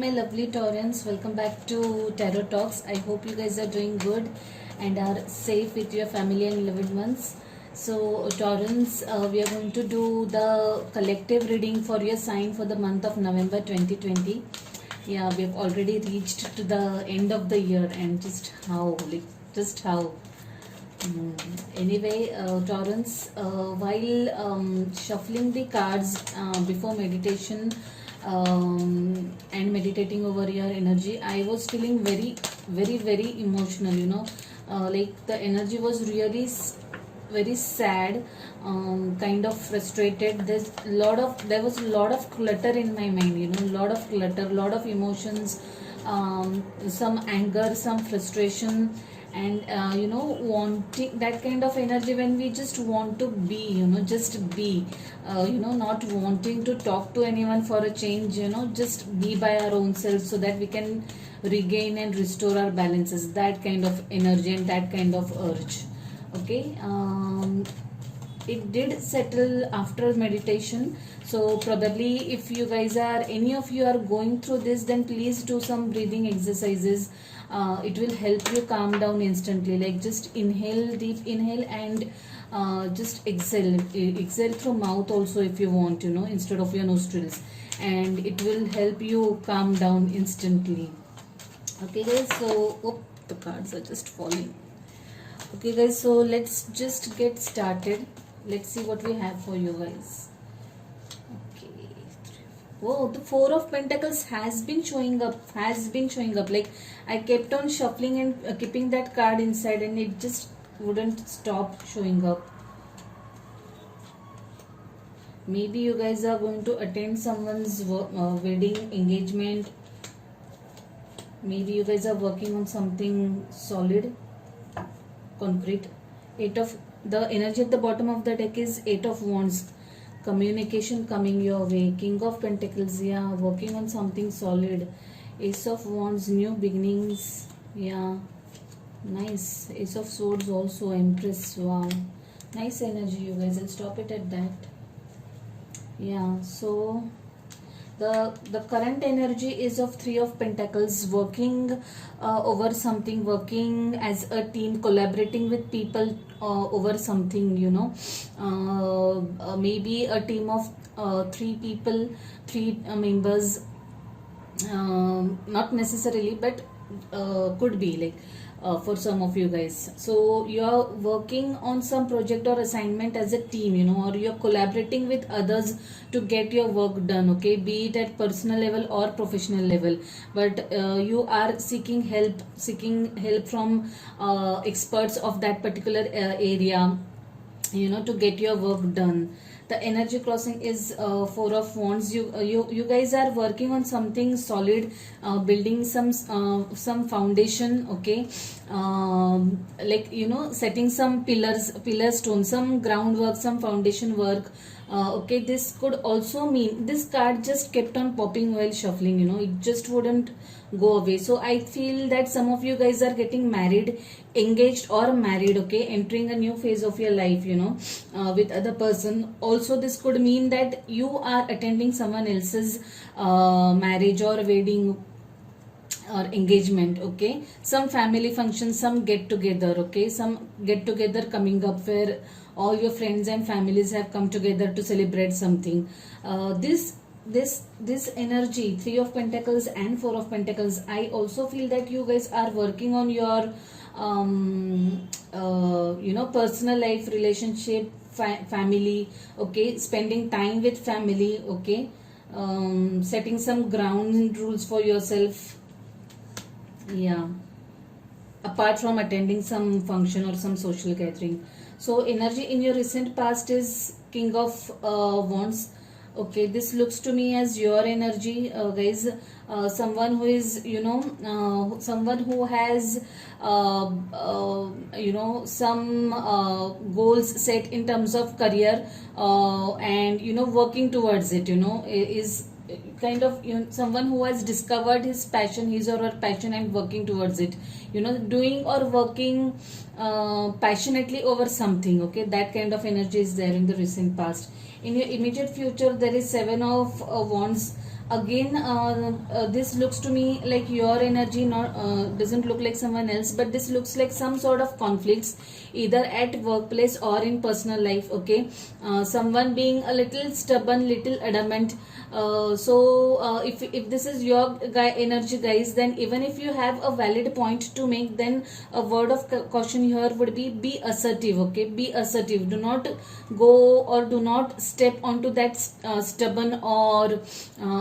my lovely Taurans, welcome back to Tarot Talks. I hope you guys are doing good and are safe with your family and loved ones. So, Taurans, we are going to do the collective reading for your sign for the month of November 2020. Yeah, we have already reached to the end of the year, and just how. Anyway, Taurans, while shuffling the cards before meditation and meditating over your energy, I was feeling very emotional. Like the energy was really very sad, kind of frustrated. There was a lot of clutter in my mind. Lot of clutter, lot of emotions, some anger, some frustration, and wanting that kind of energy when we just want to be, just be, not wanting to talk to anyone for a change, just be by our own self so that we can regain and restore our balances, that kind of energy and that kind of urge. Okay. It did settle after meditation, so probably if you guys are, any of you are going through this, then please do some breathing exercises. It will help you calm down instantly. Like just inhale, deep inhale, and just exhale through mouth also if you want, instead of your nostrils, and it will help you calm down instantly. Okay guys, so the cards are just falling. Okay guys, so let's just get started. Let's see what we have for you guys. Okay. Whoa, the Four of Pentacles has been showing up. Like I kept on shuffling and keeping that card inside, and it just wouldn't stop showing up. Maybe you guys are going to attend someone's wedding, engagement. Maybe you guys are working on something solid, concrete. The energy at the bottom of the deck is Eight of Wands. Communication coming your way. King of Pentacles, yeah, working on something solid. Ace of Wands, new beginnings, yeah, nice. Ace of Swords also, Empress, wow, nice energy you guys. I'll stop it at that. Yeah, so the current energy is of Three of Pentacles, working over something, working as a team, collaborating with people over something, maybe a team of three people, three members, not necessarily, but could be like for some of you guys. So you are working on some project or assignment as a team, or you're collaborating with others to get your work done, okay, be it at personal level or professional level. But you are seeking help from experts of that particular area, to get your work done. The energy crossing is Four of Wands. You guys are working on something solid, building some foundation, okay, like setting some pillar stone, some groundwork, some foundation work. Okay, this could also mean, this card just kept on popping while shuffling, it just wouldn't go away. So I feel that some of you guys are getting married, engaged or married, okay, entering a new phase of your life, with other person. Also this could mean that you are attending someone else's marriage or wedding or engagement, okay, some family function, some get together, okay, some get together coming up where all your friends and families have come together to celebrate something. This energy, Three of Pentacles and Four of Pentacles, I also feel that you guys are working on your personal life, relationship, family, okay, spending time with family, okay, setting some ground rules for yourself, yeah, apart from attending some function or some social gathering. So energy in your recent past is King of Wands. Okay, this looks to me as your energy, guys. Someone who is, someone who has, some goals set in terms of career, and working towards it. Is kind of someone who has discovered his passion, his or her passion, and working towards it, doing or working passionately over something. Okay, that kind of energy is there in the recent past. In your immediate future, there is Seven of Wands. Again, this looks to me like your energy, not doesn't look like someone else, but this looks like some sort of conflicts either at workplace or in personal life. Okay, someone being a little stubborn, little adamant. If this is your guy energy, guys, then even if you have a valid point to make, then a word of caution here would be assertive. Okay, be assertive. Do not go or do not step onto that stubborn or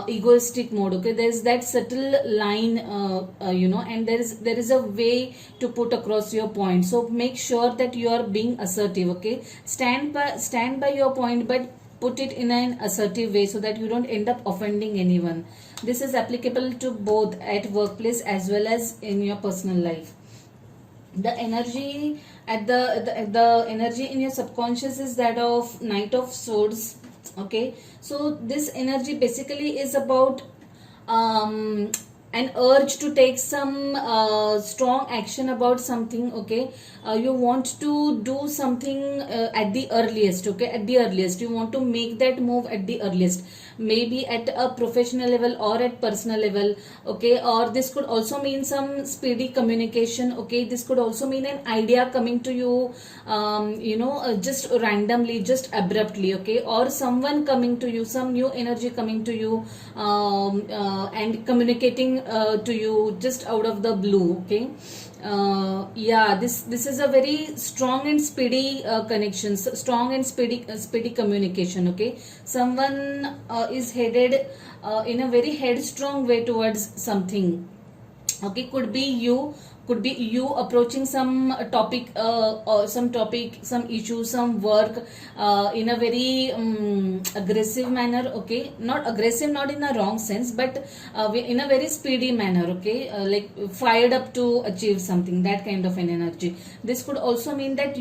egoistic mode. Okay, there's that subtle line, and there is a way to put across your point. So make sure that you are being assertive. Okay, stand by your point, but put it in an assertive way so that you don't end up offending anyone. This is applicable to both at workplace as well as in your personal life. The energy at the energy in your subconscious is that of Knight of Swords. Okay, so this energy basically is about um an urge to take some strong action about something. Okay, you want to do something at the earliest. Okay, at the earliest you want to make that move at the earliest, maybe at a professional level or at personal level. Okay, or this could also mean some speedy communication. Okay, this could also mean an idea coming to you, just randomly, just abruptly. Okay, or someone coming to you, some new energy coming to you, and communicating to you just out of the blue. Okay, this is a very strong and speedy connection, strong and speedy communication. Okay, someone is headed in a very headstrong way towards something. Okay, could be you approaching some topic, or some issue, some work, in a very aggressive manner. Okay, not aggressive, not in a wrong sense, but in a very speedy manner. Okay, like fired up to achieve something, that kind of an energy. This could also mean that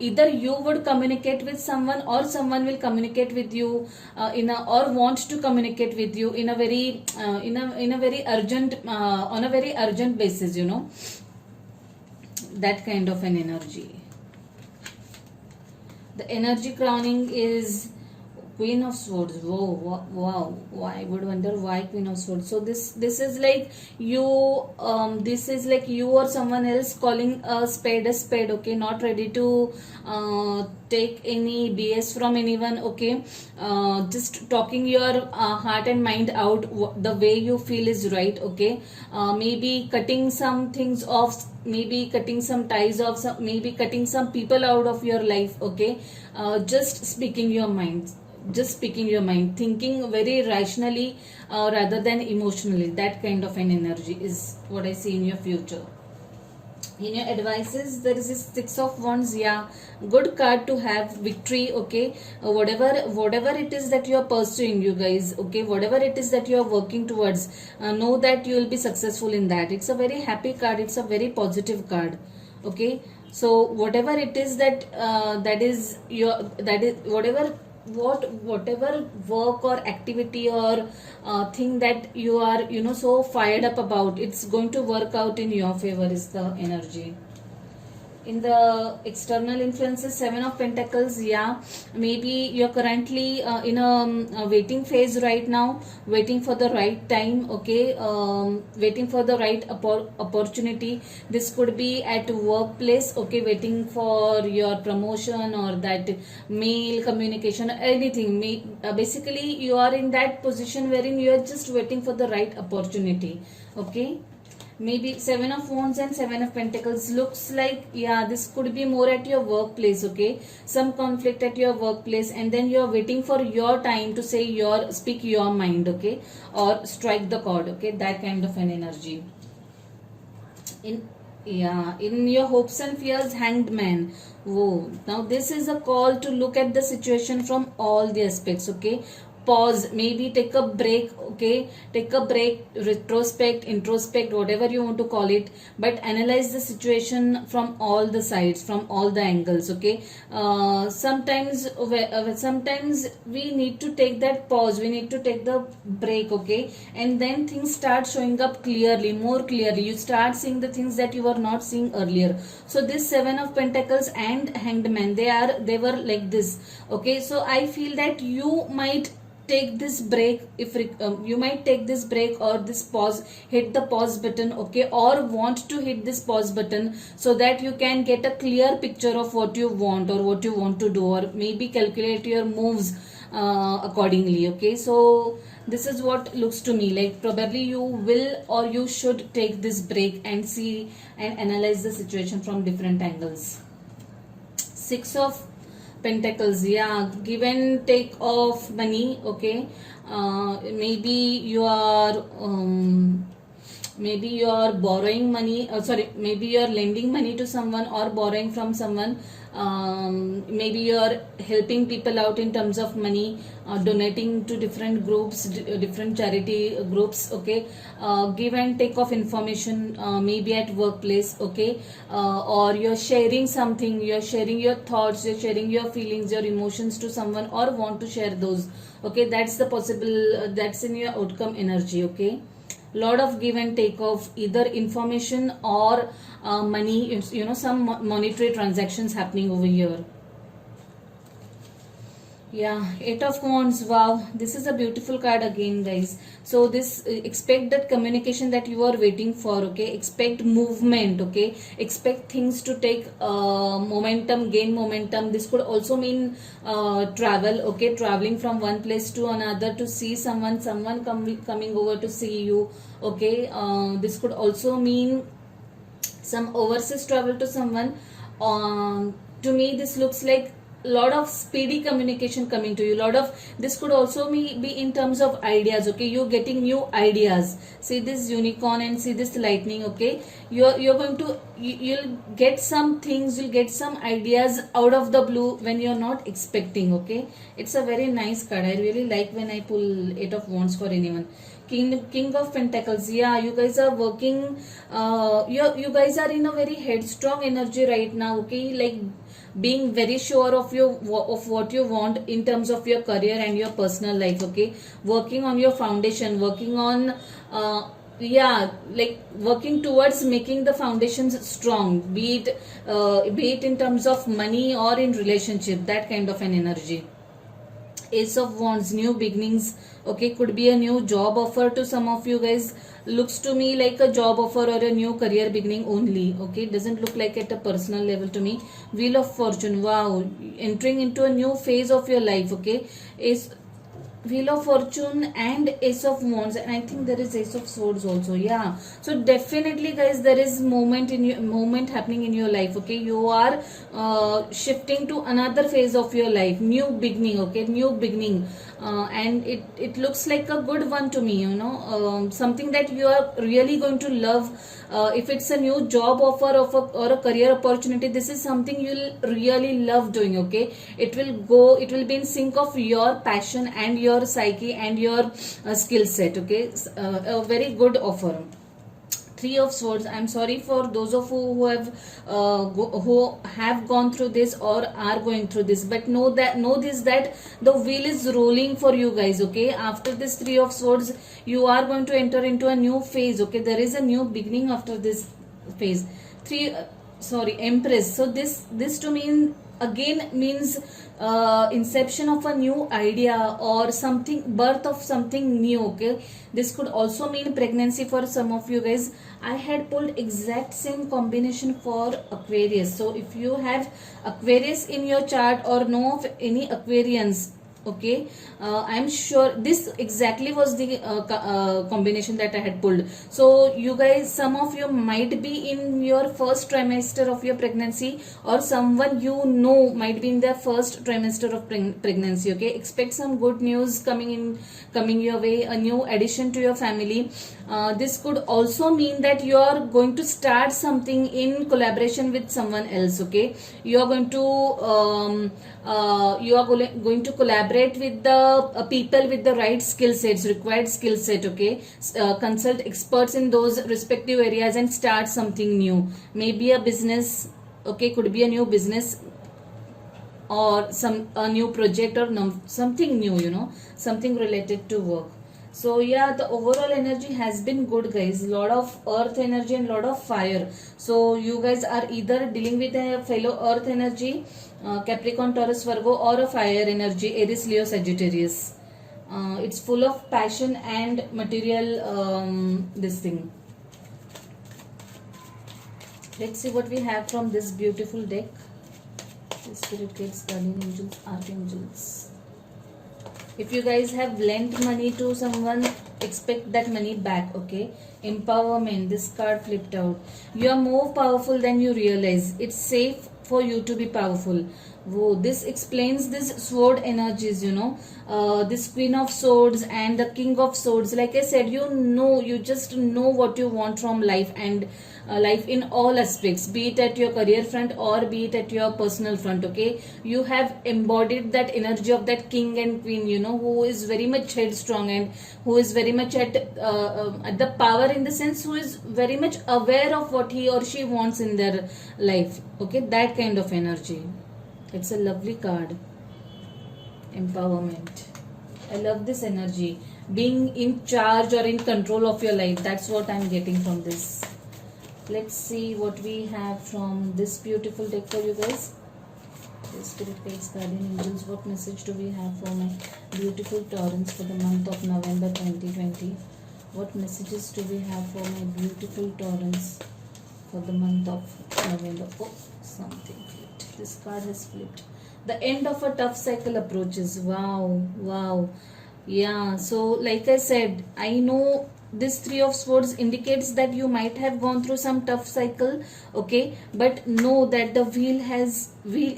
either you would communicate with someone or someone will communicate with you, or want to communicate with you in a very very urgent, on a very urgent basis, that kind of an energy. The energy crowning is Queen of Swords. Whoa, wow. Why, I would wonder why Queen of Swords. So this is like you, this is like you or someone else calling a spade a spade. Okay, not ready to take any BS from anyone. Okay, just talking your heart and mind out, the way you feel is right. Okay, maybe cutting some things off, maybe cutting some ties off, maybe cutting some people out of your life. Okay, just speaking your mind, thinking very rationally, rather than emotionally. That kind of an energy is what I see in your future. In your advices, there is a Six of Wands. Yeah, good card to have. Victory. Okay, whatever it is that you are pursuing, you guys. Okay, whatever it is that you are working towards, know that you will be successful in that. It's a very happy card, it's a very positive card. Okay, so whatever it is that that is whatever work or activity or thing that you are so fired up about, it's going to work out in your favor, is the energy. In the external influences, Seven of Pentacles. Yeah, maybe you're currently in a waiting phase right now, waiting for the right time. Okay, waiting for the right opportunity. This could be at workplace. Okay, waiting for your promotion or that mail communication, anything. Basically you are in that position wherein you are just waiting for the right opportunity. Okay, maybe Seven of Wands and Seven of Pentacles looks like, yeah, this could be more at your workplace. Okay, some conflict at your workplace, and then you are waiting for your time to speak your mind. Okay, or strike the chord. Okay, that kind of an energy. In your hopes and fears, Hanged Man. Whoa, now this is a call to look at the situation from all the aspects. Okay, pause, maybe take a break. Okay, take a break, retrospect, introspect, whatever you want to call it, but analyze the situation from all the sides, from all the angles. Okay, sometimes we need to take that pause, we need to take the break. Okay, and then things start showing up clearly, more clearly. You start seeing the things that you were not seeing earlier. So this Seven of Pentacles and Hanged Man, they were like this. Okay, so I feel that you might take this break, if you might take this break or this pause, hit the pause button, okay, or want to hit this pause button, so that you can get a clear picture of what you want or what you want to do, or maybe calculate your moves accordingly. Okay, so this is what looks to me like probably you will or you should take this break and see and analyze the situation from different angles. Six of Pentacles, yeah, give and take of money. Okay, maybe you are maybe you are borrowing money, sorry, maybe you are lending money to someone or borrowing from someone. Maybe you are helping people out in terms of money, donating to different groups, different charity groups. Okay, give and take of information, maybe at workplace. Okay, or you're sharing something, you're sharing your thoughts, you're sharing your feelings, your emotions to someone, or want to share those. Okay, that's the possible, that's in your outcome energy. Okay, lot of give and take of either information or money, some monetary transactions happening over here. Yeah, Eight of Wands. Wow, this is a beautiful card again, guys. So this expect that communication that you are waiting for. Okay, expect movement. Okay, expect things to take momentum, gain momentum. This could also mean travel. Okay, traveling from one place to another to see someone, coming over to see you. Okay, this could also mean some overseas travel to someone. To me, this looks like lot of speedy communication coming to you. Lot of this could also be in terms of ideas. Okay, you're getting new ideas. See this unicorn and see this lightning. Okay, you're going to you'll get some things, you'll get some ideas out of the blue when you're not expecting. Okay, it's a very nice card. I really like when I pull Eight of Wands for anyone. King of Pentacles. Yeah, you guys are working, you guys are in a very headstrong energy right now. Okay, like being very sure of what you want in terms of your career and your personal life. Okay, working on your foundation, working on like working towards making the foundations strong, be it in terms of money or in relationship, that kind of an energy. Ace of Wands, new beginnings. Okay, could be a new job offer to some of you guys. Looks to me like a job offer or a new career beginning only. Okay, doesn't look like at a personal level to me. Wheel of Fortune. Wow, entering into a new phase of your life. Okay, is Wheel of Fortune and Ace of Wands, and I think there is Ace of Swords also. Yeah, so definitely, guys, there is moment happening in your life. Okay, you are shifting to another phase of your life, new beginning. Okay, new beginning, and it looks like a good one to me. Something that you are really going to love. If it's a new job offer or a career opportunity, this is something you'll really love doing. Okay, it will be in sync of your passion and your psyche and your skill set. Okay, a very good offer. Three of Swords. I'm sorry for those of you who have gone through this or are going through this, but know this, that the wheel is rolling for you guys. Okay, after this Three of Swords, you are going to enter into a new phase. Okay, there is a new beginning after this phase. Empress. So this to me again means inception of a new idea or something, birth of something new. Okay, this could also mean pregnancy for some of you guys. I had pulled exact same combination for Aquarius. So if you have Aquarius in your chart or know of any Aquarians, okay, I'm sure this exactly was the combination that I had pulled. So you guys, some of you might be in your first trimester of your pregnancy, or someone you know might be in their first trimester of pregnancy. Okay, expect some good news coming your way, a new addition to your family. This could also mean that you are going to start something in collaboration with someone else. Okay, you are going to going to collaborate with the people with the right skill sets, required skill set. Okay, consult experts in those respective areas and start something new. Maybe a business. Okay, could be a new business or a new project or something new. Something related to work. So yeah, the overall energy has been good, guys. Lot of earth energy and lot of fire. So you guys are either dealing with a fellow earth energy, Capricorn, Taurus, Virgo, or a fire energy, Aries, Leo, Sagittarius. It's full of passion and material, this thing. Let's see what we have from this beautiful deck. The spirit guides, guardian angels, archangels. If you guys have lent money to someone, expect that money back, okay? Empowerment, this card flipped out. You are more powerful than you realize. It's safe for you to be powerful. Whoa, this explains this sword energies, this queen of swords and the king of swords. Like I said, you just know what you want from life, and life in all aspects, be it at your career front or be it at your personal front, okay? You have embodied that energy of that king and queen, who is very much headstrong and who is very much at the power, in the sense who is very much aware of what he or she wants in their life, okay? That kind of energy. It's a lovely card. Empowerment. I love this energy. Being in charge or in control of your life. That's what I'm getting from this. Let's see what we have from this beautiful deck for you guys. The spirit guides, guardian angels. What message do we have for my beautiful Taurans for the month of November 2020? What messages do we have for my beautiful Taurans for the month of November? Oh, something flipped. This card has flipped. The end of a tough cycle approaches. Wow. Yeah, so like I said, I know this three of swords indicates that you might have gone through some tough cycle, okay? But know that the wheel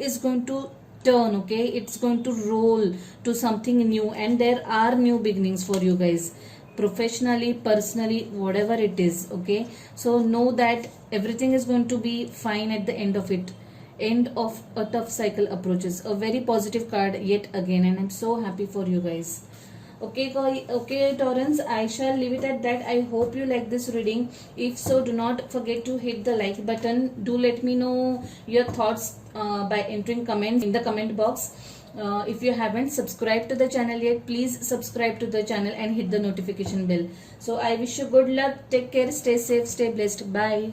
is going to turn, okay? It's going to roll to something new, and there are new beginnings for you guys, professionally, personally, whatever it is, okay? So know that everything is going to be fine at the end of it. End of a tough cycle approaches. A very positive card yet again, and I'm so happy for you guys. Okay Taurans, I shall leave it at that. I hope you like this reading. If so, do not forget to hit the like button. Do let me know your thoughts by entering comments in the comment box. If you haven't subscribed to the channel yet, please subscribe to the channel and hit the notification bell. So I wish you good luck. Take care, stay safe, stay blessed. Bye.